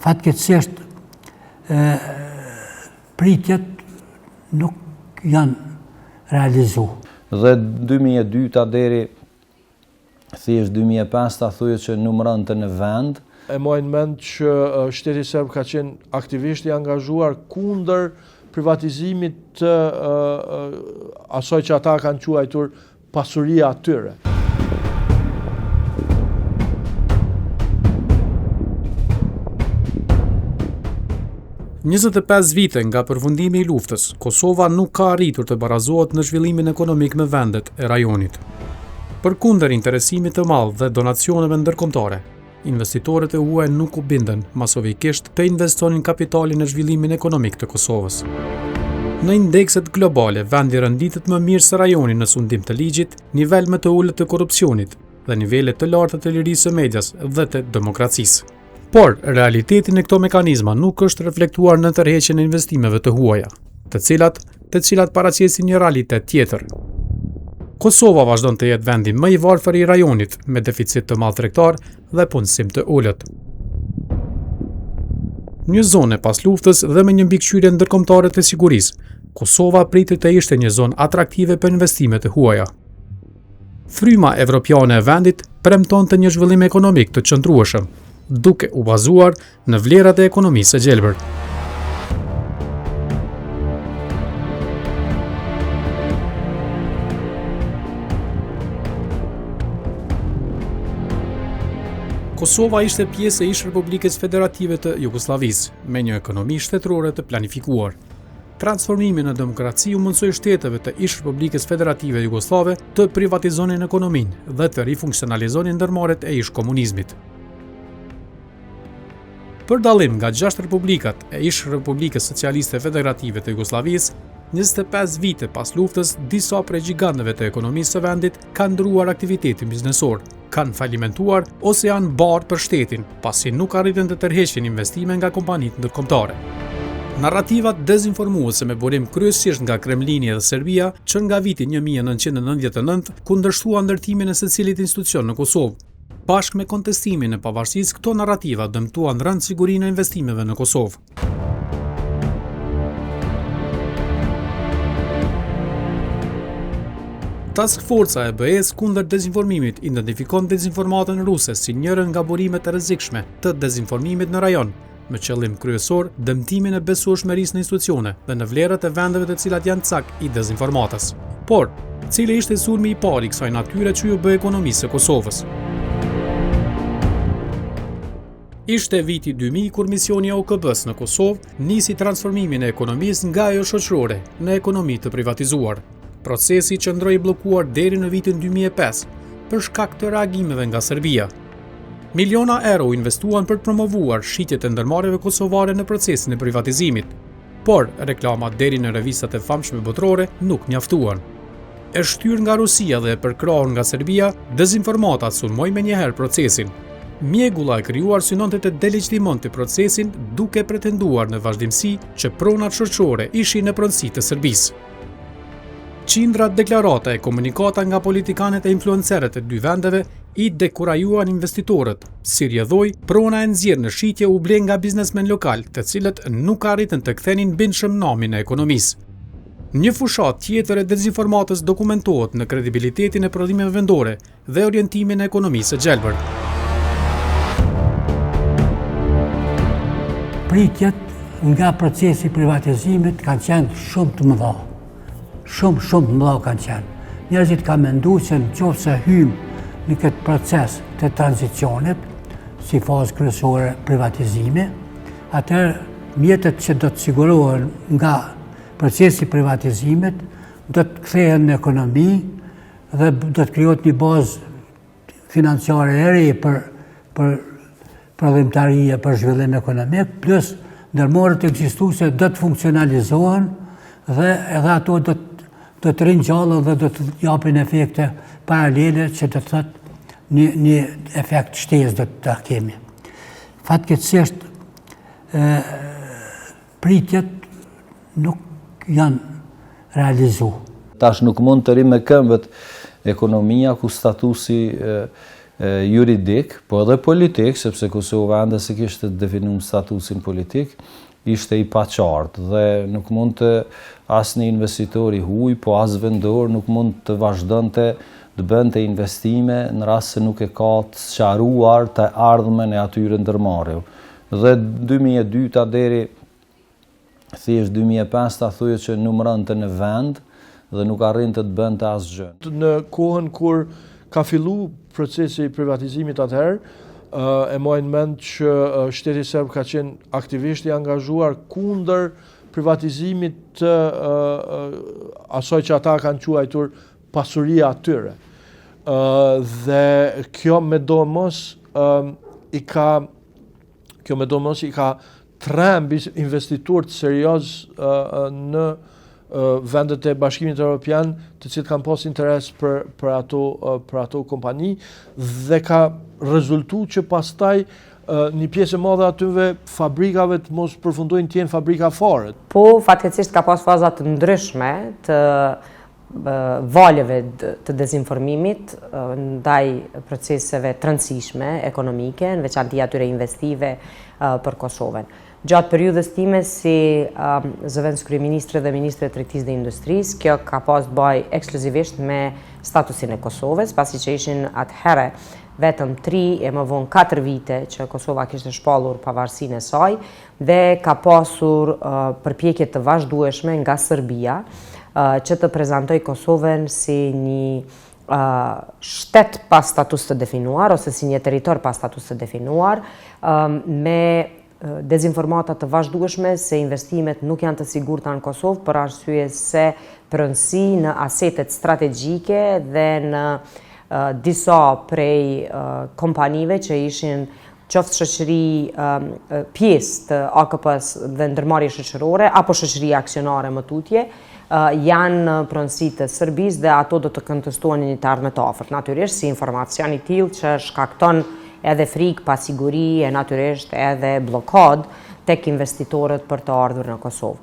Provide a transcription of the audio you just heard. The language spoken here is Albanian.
Fatkeqësisht pritjet nuk janë realizu. Dhe 2002 deri thjesht 2005 ta thujet që numëronte në vend. E mojnë mend që shteti serb ka qenë aktivisht i angazhuar kundër privatizimit të asoj që ata kanë quajtur pasuria atyre. "25 vite nga përfundimi i luftës, Kosova nuk ka arritur të barazohet në zhvillimin ekonomik me vendet e rajonit. Përkundër interesimit të madh dhe donacioneve ndërkombëtare, investitorët e huaj nuk u bindën masovikisht të investonin kapitalin në zhvillimin ekonomik të Kosovës. Në indekset globale, vendi renditet më mirë se rajoni në sundim të ligjit, nivel më të ulët të korrupsionit dhe nivele të larta të lirisë së medias dhe të demokracisë. Por, realitetin e këto mekanizma nuk është reflektuar në tërheqjen e investimeve të huaja, të cilat paraqesin një realitet tjetër. Kosova vazhdon të jetë vendi më i varfër i rajonit, me deficit të madh tregtar dhe punësim të ulët. Një zonë pas luftës dhe me një mbikëqyrje ndërkombëtare të sigurisë, Kosova pritet të ishte një zonë atraktive për investimet e huaja. Fryma evropiane e vendit premtonte një zhvillim ekonomik të qëndrueshëm, duke u bazuar në vlerat e ekonomisë së gjelbër. Kosova ishte pjesë e ish Republikës Federative të Jugosllavisë, me një ekonomi shtetërore të planifikuar. Transformimi në demokraci u mundsoi shteteve të ish Republikës Federative Jugoslave të privatizonin ekonominë dhe të rifunksionalizonin ndërmarrjet e ish komunizmit. Për dallim nga 6 republikat e ish Republikës Socialiste Federative të Jugosllavisë, 25 vite pas luftës, disa prej gjigantëve të ekonomisë së vendit kanë ndryruar aktivitetin biznesor, kanë falimentuar ose janë barë për shtetin, pasi nuk arritën të tërheqin investime nga kompanitë ndërkombëtare. Narrativat dezinformuese me burim kryesisht nga Kremlini dhe Serbia, që nga viti 1999 kundërshtuan ndërtimin e secilit institucion në Kosovë. Bashkë me kontestimin e pavarësisë, këto narrativa dëmtuan rënd sigurinë e investimeve në Kosovë. Task Forca e BE-s kundër dezinformimit identifikon dezinformatën ruse si njërin nga burimet e rrezikshme të dezinformimit në rajon, me qëllim kryesor dëmtimin e besueshmërisë në institucione dhe në vlerat e vendeve të cilat janë cak i dezinformatës. Por, cili ishte sulmi i parë i kësaj natyre që ju bë ekonomisë së Kosovës? Ishte viti 2000 kur misioni i OKB-s në Kosovë nisi transformimin e ekonomisë nga ajo shoqërore në ekonomi të privatizuar. Procesi qëndroi i bllokuar deri në vitin 2005 për shkak të reagimeve nga Serbia. Miliona euro u investuan për të promovuar shitjet e ndërmarrjeve kosovare në procesin e privatizimit, por reklamat deri në revistat e famshme botërore nuk mjaftuan. E shtyr nga Rusia dhe e përkrahur nga Serbia, dezinformatat sulmoi menjëherë procesin. Mjegulla e krijuar synonte të delegjitimonte procesin, duke pretenduar në vazhdimsi që pronat shoqërore ishin në pronësi të Serbisë. Qindra deklarata e komunikata nga politikanët e influencerët e dy vendeve i dekurajuan investitorët. Si rrjedhoi, prona e nxjerrë në shitje u ble nga biznesmen lokal, të cilët nuk arritën të kthenin bindshëm namin e ekonomisë. Një fushat tjetër e dezinformatës dokumentohet në kredibilitetin e prodhimeve vendore dhe orientimin e ekonomisë së gjelbër. Pritjet nga procesi i privatizimit kanë qenë shumë të mëdha. Shumë të mëdha kanë qenë. Njerëzit kanë menduar se nëse hym në këtë proces të tranzicionit, si fazë kryesore privatizimi, atëherë mjetet që do të sigurohen nga procesi i privatizimit do të kthehen në ekonomi dhe do të krijohet një bazë financiare e re për prodhimtarie, për zhvillim ekonomik, plus ndërmarrjet ekzistuese do të funksionalizohen dhe edhe ato do të ringjallën dhe do të japin efekte paralele që do të thotë një efekt shtesë do të kemi. Fatkeqësisht pritjet nuk janë realizuar. Tash nuk mund të rri me këmbët ekonomia ku statusi juridik, po edhe politik, sepse Kosova ende se kishte definuar statusin politik, ishte i paqartë dhe nuk mund të asnjë investitor i huaj, po as vendor nuk mund të vazhdonte të bënte investime në rast se nuk e ka të sqaruar të ardhmen e atyre ndërmarrjeve. Dhe 2002 deri thjesht 2005 ta thuje që numëronte në vend dhe nuk arrinte të bënte asgjë. Në kohën kur ka fillu procesi i privatizimit atëherë, e mojnë mend që shteti serb ka qenë aktivisht i angazhuar kundër privatizimit të asaj që ata kanë quajtur pasuria atyre. Dhe kjo me do mos i ka tremb investitor të serioz në vendet e Bashkimit Evropian, të cilët kanë pas interes për ato kompani dhe ka rezultuar që pastaj një pjesë e madhe atyve fabrikave të mos përfundojnë të jenë fabrika fare. Po, fatkeqësisht ka pas faza të ndryshme të valeve të dezinformimit ndaj proceseve të rëndësishme ekonomike, në veçanti atyre investive për Kosovën. Gjatë periudhës time si zëvendës kryeministre dhe ministre të tregtisë dhe industrisë, kjo ka pas të bëj ekskluzivisht me statusin e Kosovës, pasi që ishin atëherë vetëm 3 e më vonë 4 vite që Kosova kishte shpallur pavarësinë e saj dhe ka pasur përpjekje të vazhdueshme nga Serbia që të prezantoj Kosovën si një shtet pa status të definuar ose si një territor pa status të definuar me dezinformata të vazhdueshme se investimet nuk janë të sigurta në Kosovë për arsye se pronësi në asetet strategjike dhe në disa prej kompanive që ishin qoftë shoqëri pjesë të AKP-s dhe ndërmarrje shoqërore apo shoqëri aksionare më tutje, janë pronësi të Serbisë dhe ato do të kontestohen një të ardhme të afërt. Natyrisht si informacion i tillë që shkakton edhe frikë, pasiguri e natyrisht edhe blokad tek investitorët për të ardhur në Kosovë.